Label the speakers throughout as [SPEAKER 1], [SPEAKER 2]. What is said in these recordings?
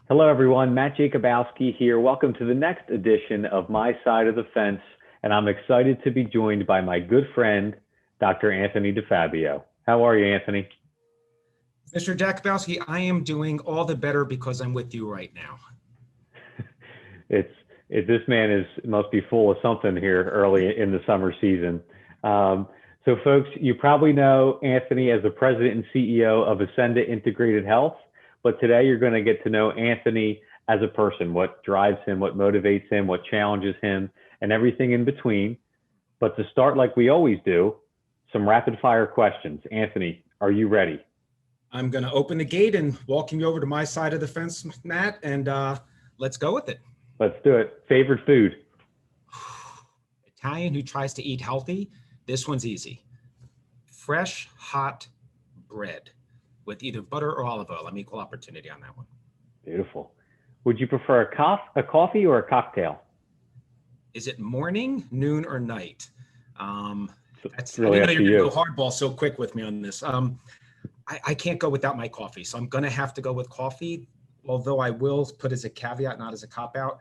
[SPEAKER 1] Hello, everyone. Matt Jacobowski here. Welcome to the next edition of My Side of the Fence, and I'm excited to be joined by my good friend, Dr. Anthony DiFabio. How are you, Anthony?
[SPEAKER 2] Mr. Jakubowski, I am doing all the better because I'm with you right now.
[SPEAKER 1] It's this man must be full of something here early in the summer season. So, folks, you probably know Anthony as the president and CEO of Ascenda Integrated Health. But today you're going to get to know Anthony as a person, what drives him, what motivates him, what challenges him, and everything in between. But to start like we always do, some rapid fire questions. Anthony, are you ready?
[SPEAKER 2] I'm going to open the gate and welcome you over to my side of the fence, Matt, and let's go with it.
[SPEAKER 1] Let's do it. Favorite food?
[SPEAKER 2] Italian who tries to eat healthy. This one's easy. Fresh, hot bread with either butter or olive oil. I'm equal opportunity on that one.
[SPEAKER 1] Beautiful. Would you prefer a coffee or a cocktail?
[SPEAKER 2] Is it morning, noon, or night?
[SPEAKER 1] That's really up to you.
[SPEAKER 2] I didn't know you're going to go hardball so quick with me on this. I can't go without my coffee, so I'm going to have to go with coffee, although I will put as a caveat, not as a cop-out.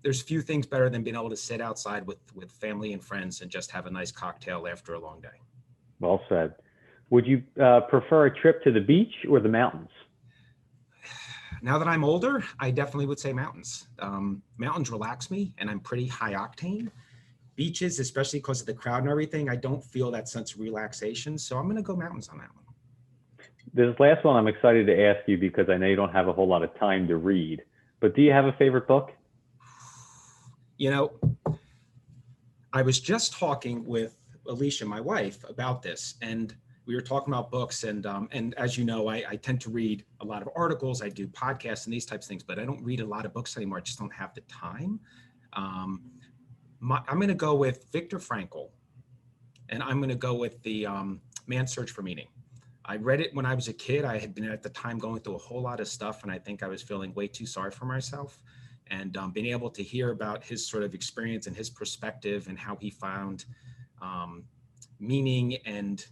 [SPEAKER 2] There's few things better than being able to sit outside with family and friends and just have a nice cocktail after a long day.
[SPEAKER 1] Well said. Would you prefer a trip to the beach or the mountains?
[SPEAKER 2] Now that I'm older, I definitely would say mountains. Mountains relax me, and I'm pretty high octane. Beaches, especially because of the crowd and everything, I don't feel that sense of relaxation. So I'm going to go mountains on that one.
[SPEAKER 1] This last one I'm excited to ask you because I know you don't have a whole lot of time to read, but do you have a favorite book?
[SPEAKER 2] You know, I was just talking with Alicia, my wife, about this, and we were talking about books, and as you know, I tend to read a lot of articles. I do podcasts and these types of things, but I don't read a lot of books anymore. I just don't have the time. I'm going to go with Viktor Frankl, and I'm going to go with the Man's Search for Meaning. I read it when I was a kid. I had been at the time going through a whole lot of stuff, and I think I was feeling way too sorry for myself. And being able to hear about his sort of experience and his perspective and how he found meaning and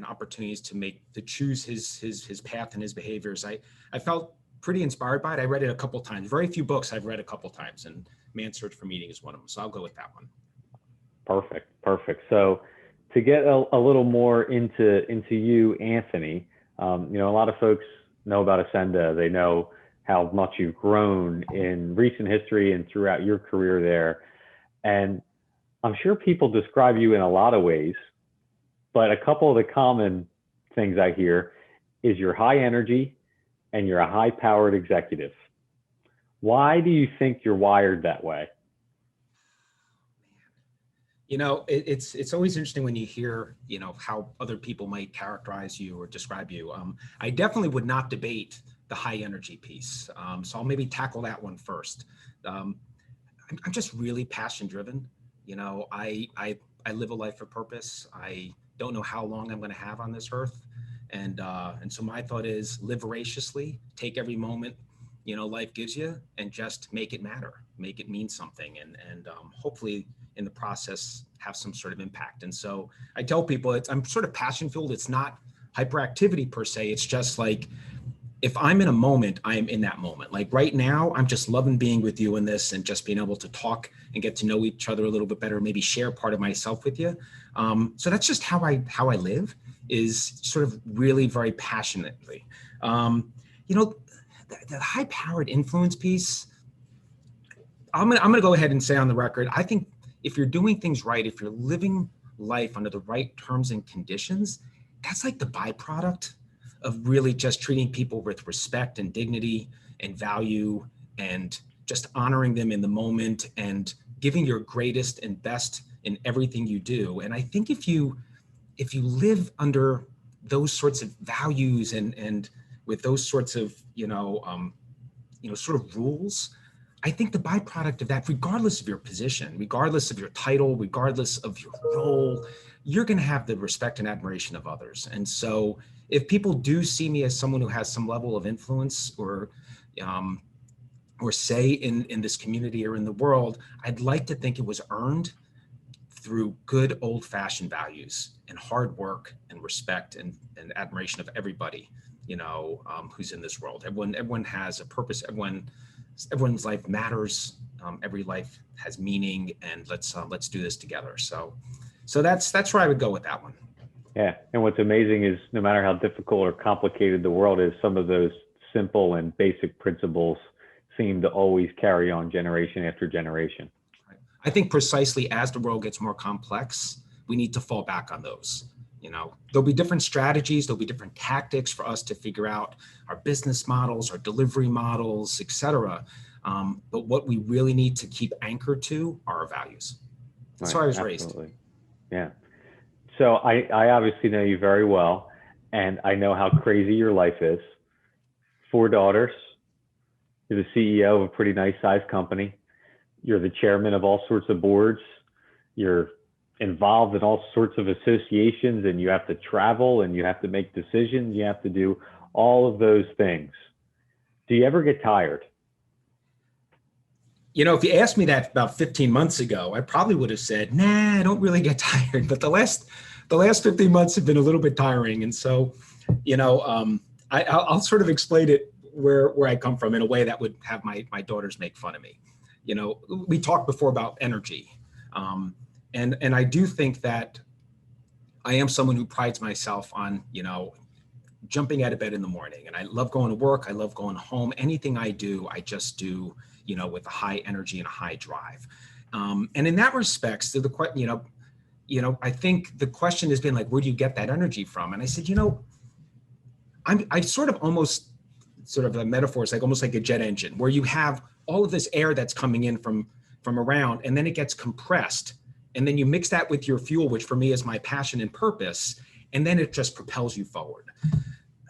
[SPEAKER 2] opportunities to choose his path and his behaviors. I felt pretty inspired by it. I read it a couple times. Very few books I've read a couple times, and Man's Search for Meaning is one of them. So I'll go with that one.
[SPEAKER 1] Perfect. So to get a little more into you, Anthony, a lot of folks know about Ascenda. They know how much you've grown in recent history and throughout your career there. And I'm sure people describe you in a lot of ways, but a couple of the common things I hear is you're high energy and you're a high powered executive. Why do you think you're wired that way?
[SPEAKER 2] It's always interesting when you hear, how other people might characterize you or describe you. I definitely would not debate the high energy piece. So I'll maybe tackle that one first. I'm just really passion driven. I live a life of purpose. I don't know how long I'm going to have on this earth. And so my thought is live voraciously, take every moment, life gives you, and just make it matter, make it mean something. And hopefully in the process have some sort of impact. And so I tell people I'm sort of passion filled. It's not hyperactivity per se. It's just like, if I'm in a moment, I am in that moment. Like right now, I'm just loving being with you in this and just being able to talk and get to know each other a little bit better, maybe share part of myself with you. So that's just how I live, is sort of really very passionately. The high powered influence piece, I'm gonna go ahead and say on the record, I think if you're doing things right, if you're living life under the right terms and conditions, that's like the byproduct of really just treating people with respect and dignity and value and just honoring them in the moment and giving your greatest and best in everything you do. And I think if you live under those sorts of values and with those sorts of, sort of rules, I think the byproduct of that, regardless of your position, regardless of your title, regardless of your role, you're going to have the respect and admiration of others. And so if people do see me as someone who has some level of influence or say in this community or in the world, I'd like to think it was earned through good old-fashioned values and hard work and respect and admiration of everybody. who's in this world. Everyone has a purpose. Everyone's life matters. Every life has meaning, and let's do this together. So that's where I would go with that one.
[SPEAKER 1] Yeah. And what's amazing is no matter how difficult or complicated the world is, some of those simple and basic principles seem to always carry on generation after generation.
[SPEAKER 2] I think precisely as the world gets more complex, we need to fall back on those. There'll be different strategies, there'll be different tactics for us to figure out our business models, our delivery models, et cetera. But what we really need to keep anchored to are our values. That's how I was raised.
[SPEAKER 1] Yeah. So I obviously know you very well, and I know how crazy your life is. 4 daughters. You're the CEO of a pretty nice sized company. You're the chairman of all sorts of boards. You're involved in all sorts of associations, and you have to travel and you have to make decisions. You have to do all of those things. Do you ever get tired?
[SPEAKER 2] If you asked me that about 15 months ago, I probably would have said, nah, I don't really get tired. But the last 15 months have been a little bit tiring. And so, I'll sort of explain it where I come from in a way that would have my daughters make fun of me. We talked before about energy. And I do think that I am someone who prides myself on, jumping out of bed in the morning. And I love going to work. I love going home. Anything I do, I just do, with a high energy and a high drive. And in that respect, so I think the question has been like, where do you get that energy from? And I said, I sort of a metaphor. It's like almost like a jet engine where you have all of this air that's coming in from around, and then it gets compressed. And then you mix that with your fuel, which for me is my passion and purpose. And then it just propels you forward.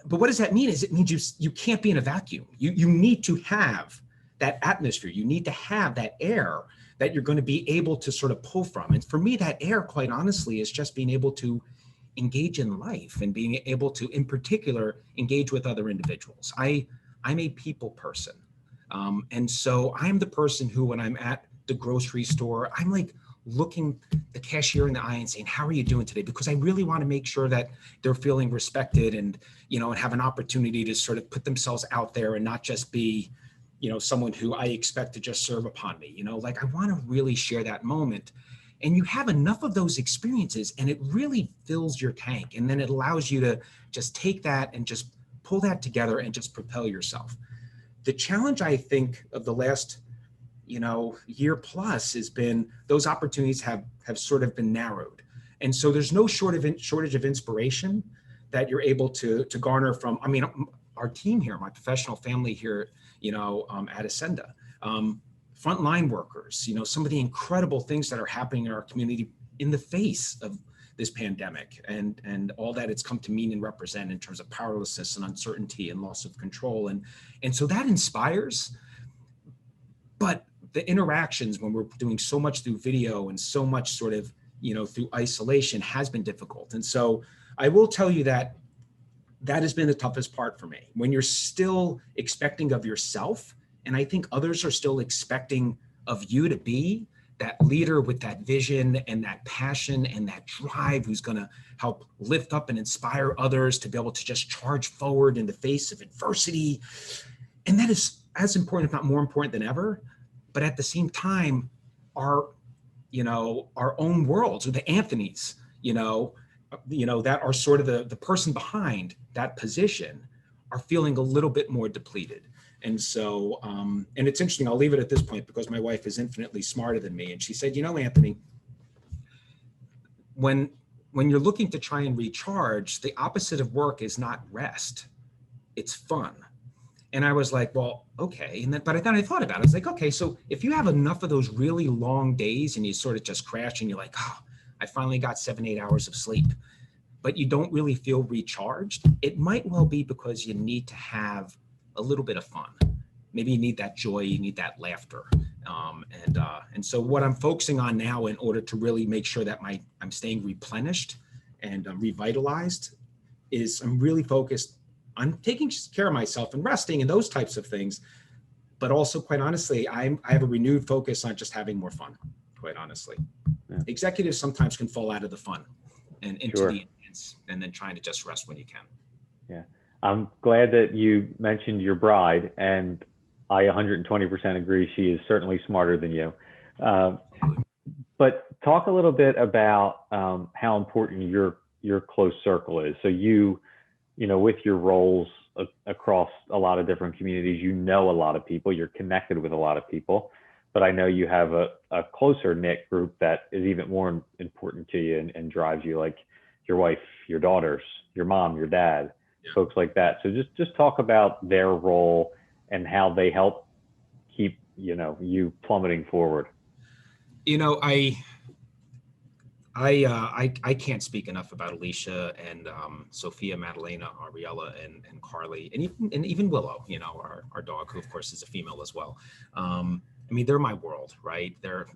[SPEAKER 2] But what does that mean? It means you can't be in a vacuum. You need to have that atmosphere. You need to have that air that you're going to be able to sort of pull from. And for me, that air, quite honestly, is just being able to engage in life and being able to, in particular, engage with other individuals. I'm a people person. And so I'm the person who, when I'm at the grocery store, I'm like looking the cashier in the eye and saying, how are you doing today? Because I really want to make sure that they're feeling respected and, and have an opportunity to sort of put themselves out there and not just be, someone who I expect to just serve upon me, like I want to really share that moment. And you have enough of those experiences and it really fills your tank. And then it allows you to just take that and just pull that together and just propel yourself. The challenge, I think, of the last, year plus has been those opportunities have sort of been narrowed. And so there's no shortage of inspiration that you're able to garner from, our team here, my professional family here, at Ascenda, frontline workers, some of the incredible things that are happening in our community in the face of this pandemic and all that it's come to mean and represent in terms of powerlessness and uncertainty and loss of control. And so that inspires, but the interactions when we're doing so much through video and so much sort of, through isolation has been difficult. And so I will tell you that has been the toughest part for me, when you're still expecting of yourself. And I think others are still expecting of you to be that leader with that vision and that passion and that drive, who's going to help lift up and inspire others to be able to just charge forward in the face of adversity. And that is as important, if not more important than ever. But at the same time, our own worlds, or the Anthonys, that are sort of the person behind that position, are feeling a little bit more depleted. And so, and it's interesting, I'll leave it at this point because my wife is infinitely smarter than me. And she said, Anthony, when you're looking to try and recharge, the opposite of work is not rest, it's fun. And I was like, well, okay. But I thought about it. I was like, okay, so if you have enough of those really long days and you sort of just crash and you're like, oh, I finally got 7-8 hours of sleep, but you don't really feel recharged, it might well be because you need to have a little bit of fun. Maybe you need that joy, you need that laughter. And so what I'm focusing on now in order to really make sure that I'm staying replenished and revitalized is I'm really focused on taking care of myself and resting and those types of things. But also, quite honestly, I have a renewed focus on just having more fun, quite honestly. Yeah. Executives sometimes can fall out of the fun and into the intense, and then trying to just rest when you can.
[SPEAKER 1] Yeah. I'm glad that you mentioned your bride, and I 120% agree. She is certainly smarter than you. Uh, but talk a little bit about how important your close circle is. So you know, with your roles across a lot of different communities, you know a lot of people, you're connected with a lot of people, but I know you have a closer knit group that is even more important to you and drives you, like your wife, your daughters, your mom, your dad,
[SPEAKER 2] Yeah.
[SPEAKER 1] folks like that. So just talk about their role and how they help keep, you know, you plummeting forward.
[SPEAKER 2] You know, I can't speak enough about Alicia and Sophia, Madalena, Ariella, and Carly, and even Willow. You know, our dog, who of course is a female as well. I mean, they're my world, right? They're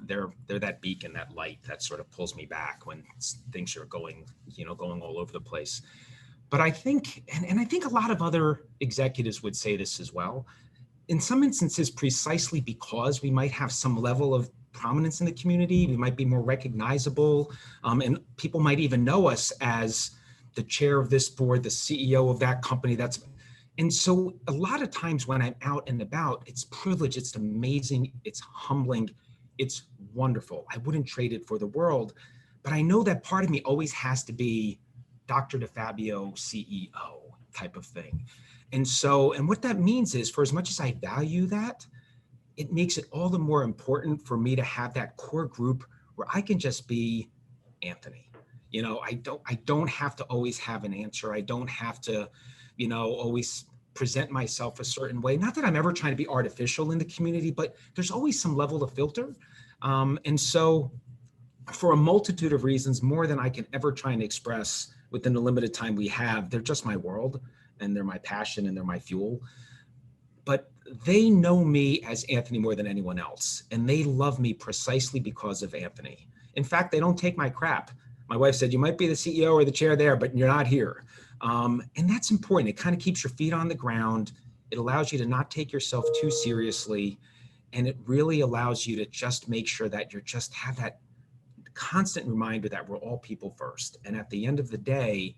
[SPEAKER 2] that beacon, that light that sort of pulls me back when things are going all over the place. But I think, and I think a lot of other executives would say this as well, in some instances, precisely because we might have some level of prominence in the community, we might be more recognizable, and people might even know us as the chair of this board, the CEO of that company. And so a lot of times when I'm out and about, it's privilege, it's amazing, it's humbling, it's wonderful. I wouldn't trade it for the world, but I know that part of me always has to be Dr. DiFabio, CEO type of thing. And so, and what that means is, for as much as I value that, it makes it all the more important for me to have that core group where I can just be Anthony. You know, I don't have to always have an answer. I don't have to, always present myself a certain way. Not that I'm ever trying to be artificial in the community, but there's always some level of filter. And so for a multitude of reasons, more than I can ever try and express within the limited time we have, they're just my world and they're my passion and they're my fuel. But they know me as Anthony more than anyone else. And they love me precisely because of Anthony. In fact, they don't take my crap. My wife said, you might be the CEO or the chair there, but you're not here. And that's important. It kind of keeps your feet on the ground. It allows you to not take yourself too seriously. And it really allows you to just make sure that you just have that constant reminder that we're all people first. And at the end of the day,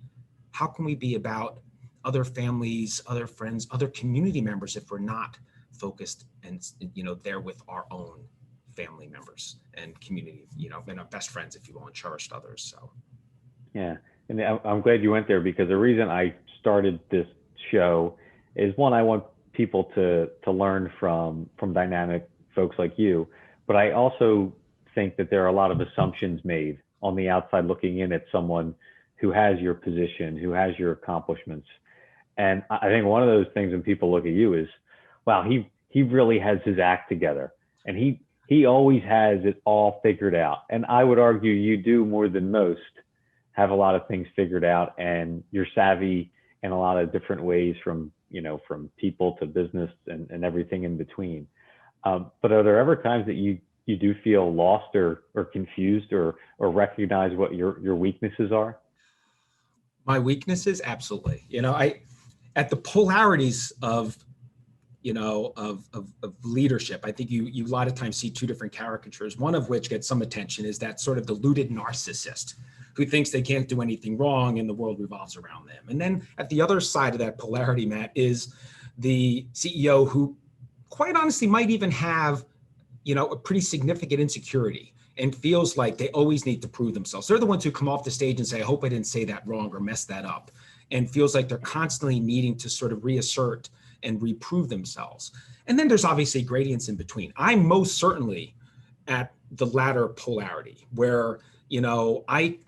[SPEAKER 2] how can we be about other families, other friends, other community members if we're not focused and there with our own family members and community, and our best friends, if you will, and cherished others. So
[SPEAKER 1] Yeah, and I'm glad you went there, because the reason I started this show is, one, I want people to learn from dynamic folks like you, but I also think that there are a lot of assumptions made on the outside looking in at someone who has your position, who has your accomplishments. And I think one of those things when people look at you is, wow, he really has his act together, and he always has it all figured out. And I would argue you do more than most have a lot of things figured out, and you're savvy in a lot of different ways, from from people to business and everything in between. But are there ever times that you do feel lost or confused or recognize what your weaknesses are?
[SPEAKER 2] my weaknesses, absolutely. I at the polarities of of leadership. I think you a lot of times see two different caricatures, one of which gets some attention, is that sort of deluded narcissist who thinks they can't do anything wrong and the world revolves around them. And then at the other side of that polarity, Matt, is the CEO who quite honestly might even have, a pretty significant insecurity and feels like they always need to prove themselves. They're the ones who come off the stage and say, I hope I didn't say that wrong or mess that up, and feels like they're constantly needing to sort of reassert and reprove themselves. And then there's obviously gradients in between. I'm most certainly at the latter polarity where, I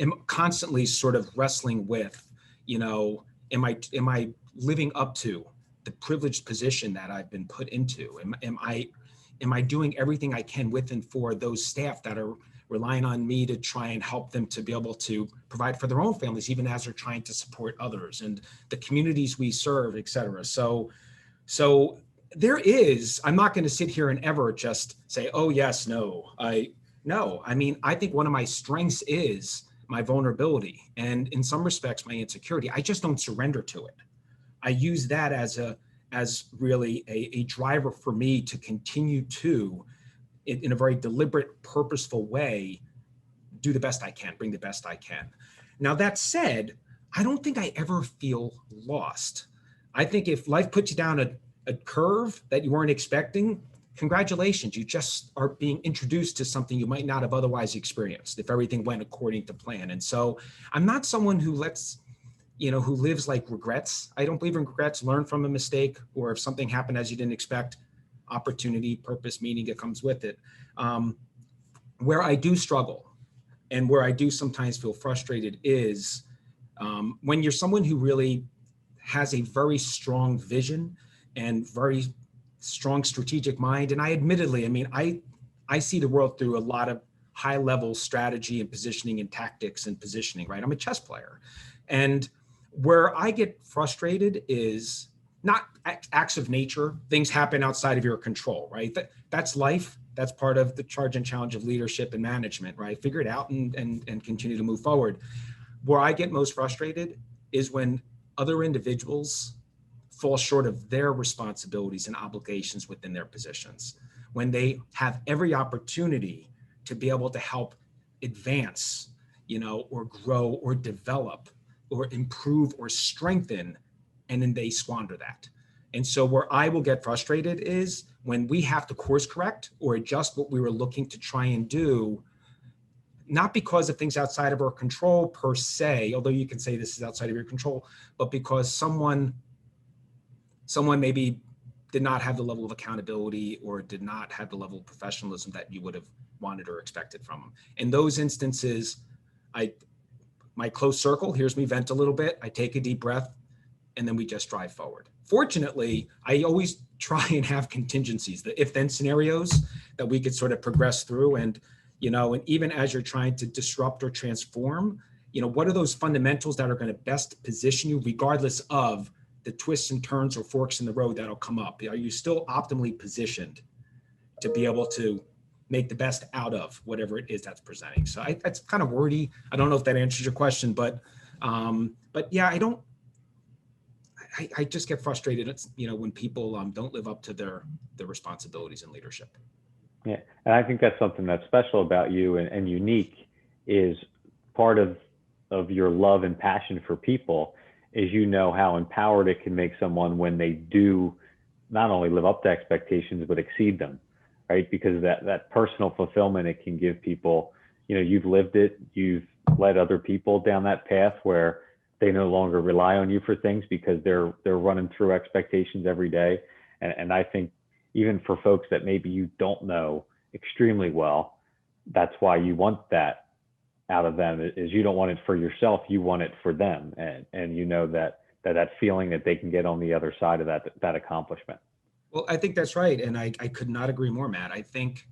[SPEAKER 2] am constantly sort of wrestling with, am I living up to the privileged position that I've been put into? Am I doing everything I can with and for those staff that are relying on me to try and help them to be able to provide for their own families, even as they're trying to support others and the communities we serve, et cetera. So there is, I'm not going to sit here and ever just say, oh yes, no. I mean, I think one of my strengths is my vulnerability, and in some respects, my insecurity. I just don't surrender to it. I use that as really a driver for me to continue to, in a very deliberate, purposeful way, do the best I can, bring the best I can. Now, that said, I don't think I ever feel lost. I think if life puts you down a curve that you weren't expecting, congratulations, you just are being introduced to something you might not have otherwise experienced if everything went according to plan. And so I'm not someone who who lives like regrets. I don't believe in regrets. Learn from a mistake, or if something happened as you didn't expect, opportunity, purpose, meaning that comes with it. Where I do struggle and where I do sometimes feel frustrated is when you're someone who really has a very strong vision and very strong strategic mind. And I see the world through a lot of high level strategy and positioning and tactics and positioning, right? I'm a chess player. And where I get frustrated is not acts of nature. Things happen outside of your control, right? That's life. That's part of the charge and challenge of leadership and management, right? Figure it out and continue to move forward. Where I get most frustrated is when other individuals fall short of their responsibilities and obligations within their positions, when they have every opportunity to be able to help advance, or grow or develop or improve or strengthen, and then they squander that. And so where I will get frustrated is when we have to course correct or adjust what we were looking to try and do, not because of things outside of our control per se, although you can say this is outside of your control, but because someone maybe did not have the level of accountability or did not have the level of professionalism that you would have wanted or expected from them. In those instances, my close circle hears me vent a little bit. I take a deep breath, and then we just drive forward. Fortunately, I always try and have contingencies, the if-then scenarios that we could sort of progress through. And even as you're trying to disrupt or transform, what are those fundamentals that are going to best position you regardless of the twists and turns or forks in the road that'll come up? Are you still optimally positioned to be able to make the best out of whatever it is that's presenting? So that's kind of wordy. I don't know if that answers your question, but yeah, I just get frustrated, when people don't live up to their responsibilities in leadership.
[SPEAKER 1] Yeah, and I think that's something that's special about you and unique is part of your love and passion for people is how empowered it can make someone when they do not only live up to expectations, but exceed them, right? Because that personal fulfillment it can give people, you've lived it, you've led other people down that path where they no longer rely on you for things because they're running through expectations every day. And I think even for folks that maybe you don't know extremely well, that's why you want that out of them is you don't want it for yourself, you want it for them. And that feeling that they can get on the other side of that accomplishment.
[SPEAKER 2] Well, I think that's right. And I could not agree more, Matt. I think,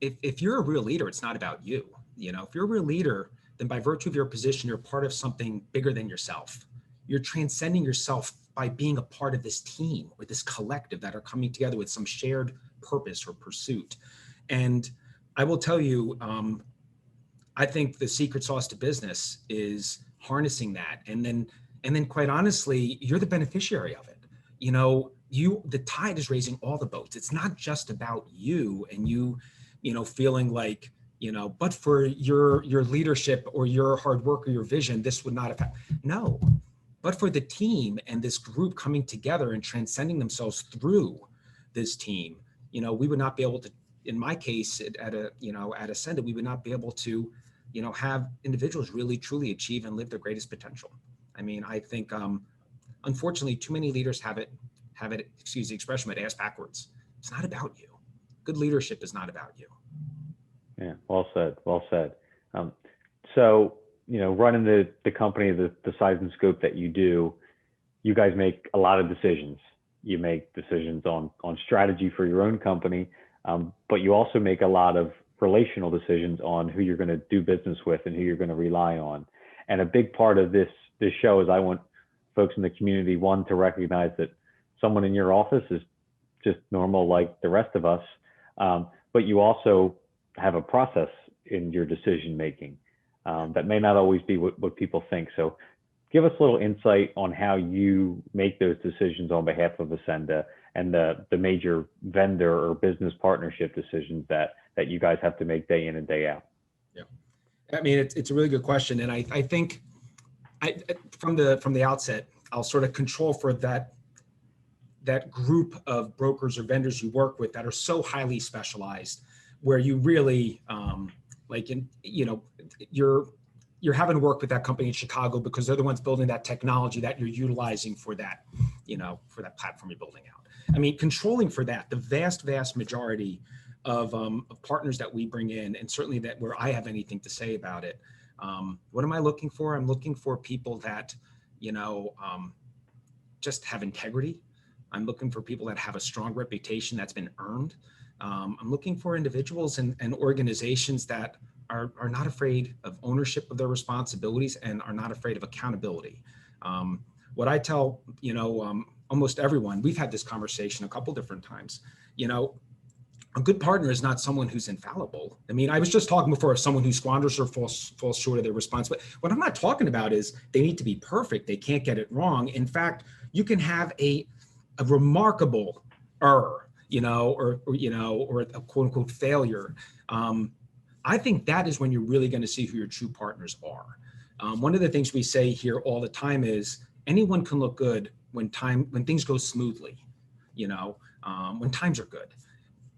[SPEAKER 2] if you're a real leader, it's not about you. If you're a real leader, then by virtue of your position, you're part of something bigger than yourself. You're transcending yourself by being a part of this team or this collective that are coming together with some shared purpose or pursuit. And I will tell you, I think the secret sauce to business is harnessing that. And then quite honestly, you're the beneficiary of it. The tide is raising all the boats. It's not just about you and you feeling like, but for your leadership or your hard work or your vision, this would not have happened. No, but for the team and this group coming together and transcending themselves through this team, we would not be able to, in my case, at Ascenda, we would not be able to, have individuals really, truly achieve and live their greatest potential. I mean, I think, unfortunately, too many leaders have it, excuse the expression, but ass backwards. It's not about you. Good leadership is not about you.
[SPEAKER 1] Yeah, well said. So, running the company, the size and scope that you do, you guys make a lot of decisions. You make decisions on strategy for your own company, but you also make a lot of relational decisions on who you're going to do business with and who you're going to rely on. And a big part of this show is I want folks in the community, one, to recognize that someone in your office is just normal like the rest of us, but you also have a process in your decision making that may not always be what people think. So give us a little insight on how you make those decisions on behalf of Ascenda and the major vendor or business partnership decisions that you guys have to make day in and day out.
[SPEAKER 2] Yeah. I mean, it's a really good question. And I think From the outset, I'll sort of control for that group of brokers or vendors you work with that are so highly specialized, where you really you're having to work with that company in Chicago because they're the ones building that technology that you're utilizing for that, for that platform you're building out. I mean, controlling for that, the vast majority of partners that we bring in, and certainly that where I have anything to say about it. What am I looking for? I'm looking for people that, just have integrity. I'm looking for people that have a strong reputation that's been earned. I'm looking for individuals and organizations that are not afraid of ownership of their responsibilities and are not afraid of accountability. What I tell, almost everyone, we've had this conversation a couple different times, a good partner is not someone who's infallible. I mean, I was just talking before of someone who squanders or falls short of their response. But what I'm not talking about is they need to be perfect. They can't get it wrong. In fact, you can have a remarkable error, or a quote unquote failure. I think that is when you're really going to see who your true partners are. One of the things we say here all the time is anyone can look good when things go smoothly, when times are good.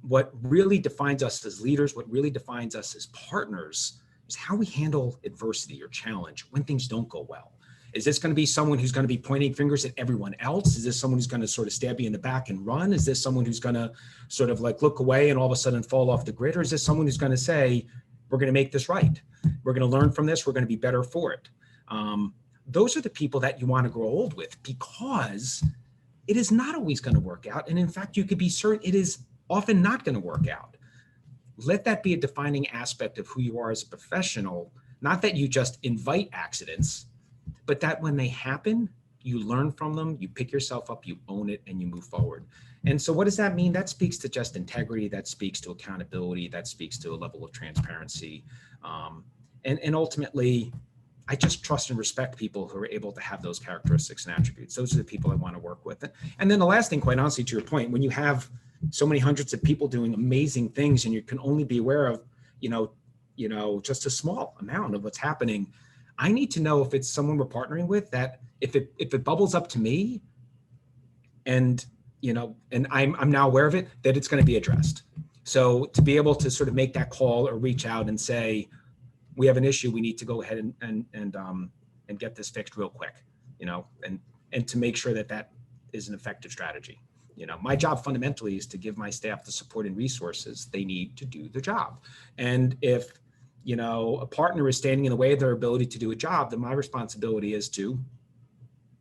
[SPEAKER 2] What really defines us as leaders, what really defines us as partners is how we handle adversity or challenge when things don't go well. Is this going to be someone who's going to be pointing fingers at everyone else? Is this someone who's going to sort of stab you in the back and run? Is this someone who's going to sort of like look away and all of a sudden fall off the grid? Or is this someone who's going to say, we're going to make this right. We're going to learn from this. We're going to be better for it. Those are the people that you want to grow old with, because it is not always going to work out. And in fact, you could be certain it is often not going to work out. Let that be a defining aspect of who you are as a professional, not that you just invite accidents, but that when they happen, you learn from them, you pick yourself up, you own it, and you move forward. And so what does that mean? That speaks to just integrity, that speaks to accountability, that speaks to a level of transparency. And ultimately, I just trust and respect people who are able to have those characteristics and attributes. Those are the people I want to work with. And then the last thing, quite honestly, to your point, when you have so many hundreds of people doing amazing things and you can only be aware of, just a small amount of what's happening, I need to know if it's someone we're partnering with, that if it bubbles up to me and I'm now aware of it, that it's going to be addressed. So to be able to sort of make that call or reach out and say, we have an issue, we need to go ahead and get this fixed real quick, and to make sure that is an effective strategy. My job fundamentally is to give my staff the support and resources they need to do the job. And if, a partner is standing in the way of their ability to do a job, then my responsibility is to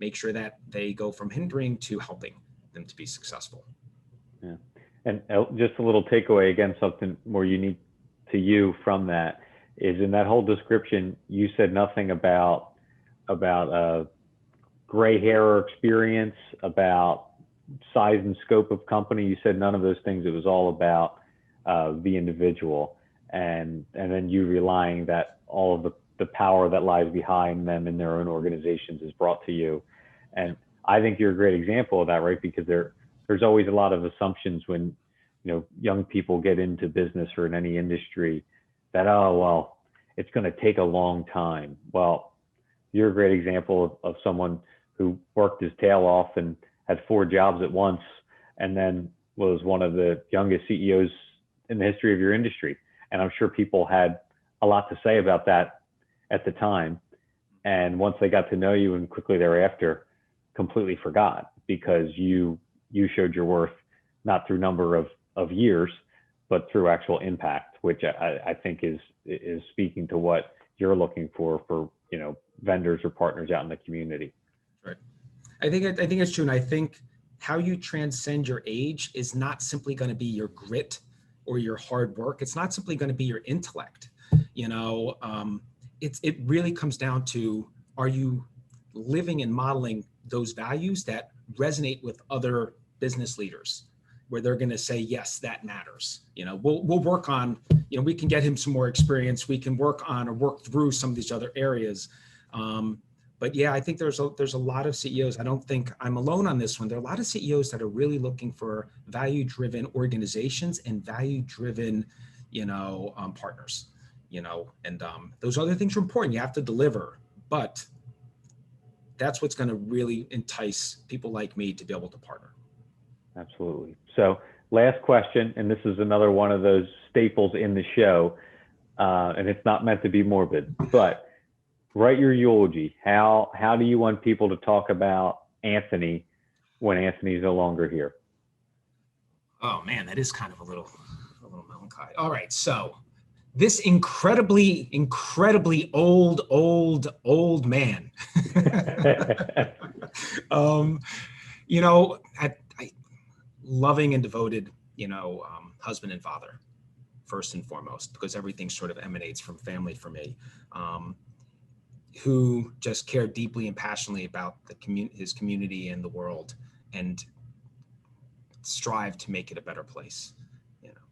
[SPEAKER 2] make sure that they go from hindering to helping them to be successful.
[SPEAKER 1] Yeah. And just a little takeaway, again, something more unique to you from that is, in that whole description, you said nothing about gray hair or experience, about size and scope of company. You said none of those things. It was all about the individual, and then you relying that all of the power that lies behind them in their own organizations is brought to you. And I think you're a great example of that, right? Because there's always a lot of assumptions when young people get into business or in any industry that, oh, well, it's going to take a long time. Well, you're a great example of someone who worked his tail off and had 4 jobs at once, and then was one of the youngest CEOs in the history of your industry. And I'm sure people had a lot to say about that at the time. And once they got to know you, and quickly thereafter, completely forgot, because you showed your worth not through number of years, but through actual impact, which I think is speaking to what you're looking for vendors or partners out in the community.
[SPEAKER 2] Right. I think it's true. And I think how you transcend your age is not simply going to be your grit or your hard work. It's not simply going to be your intellect. It really comes down to, are you living and modeling those values that resonate with other business leaders, where they're going to say, yes, that matters. We'll work on, we can get him some more experience. We can work on or work through some of these other areas. But yeah, I think there's a lot of CEOs. I don't think I'm alone on this one. There are a lot of CEOs that are really looking for value-driven organizations and value-driven, partners. And those other things are important. You have to deliver, but that's what's going to really entice people like me to be able to partner.
[SPEAKER 1] Absolutely. So last question, and this is another one of those staples in the show, and it's not meant to be morbid, but write your eulogy. How do you want people to talk about Anthony when Anthony's no longer here?
[SPEAKER 2] Oh man, that is kind of a little melancholy. All right, so this incredibly old man. You know, I loving and devoted, husband and father, first and foremost, because everything sort of emanates from family for me, who just cared deeply and passionately about his community and the world, and strive to make it a better place.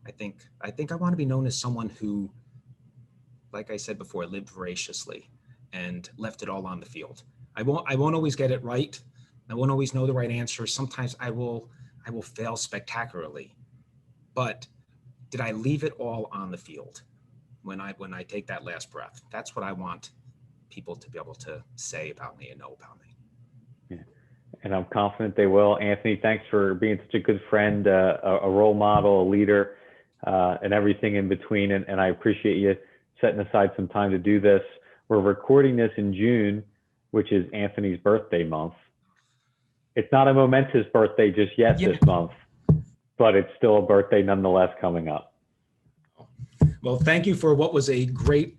[SPEAKER 2] I think I want to be known as someone who, like I said before, lived voraciously and left it all on the field. I won't always get it right. I won't always know the right answer. Sometimes I will fail spectacularly. But did I leave it all on the field when I take that last breath? That's what I want people to be able to say about me and know about me.
[SPEAKER 1] Yeah. And I'm confident they will. Anthony, thanks for being such a good friend, a role model, a leader, and everything in between. And I appreciate you setting aside some time to do this. We're recording this in June, which is Anthony's birthday month. It's not a momentous birthday just yet this month, but it's still a birthday nonetheless coming up.
[SPEAKER 2] Well, thank you for what was a great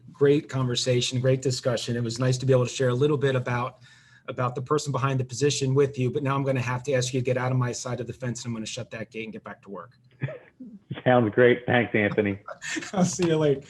[SPEAKER 2] conversation, great discussion. It was nice to be able to share a little bit about the person behind the position with you, but now I'm going to have to ask you to get out of my side of the fence, and I'm going to shut that gate and get back to work.
[SPEAKER 1] Sounds great. Thanks, Anthony.
[SPEAKER 2] I'll see you later.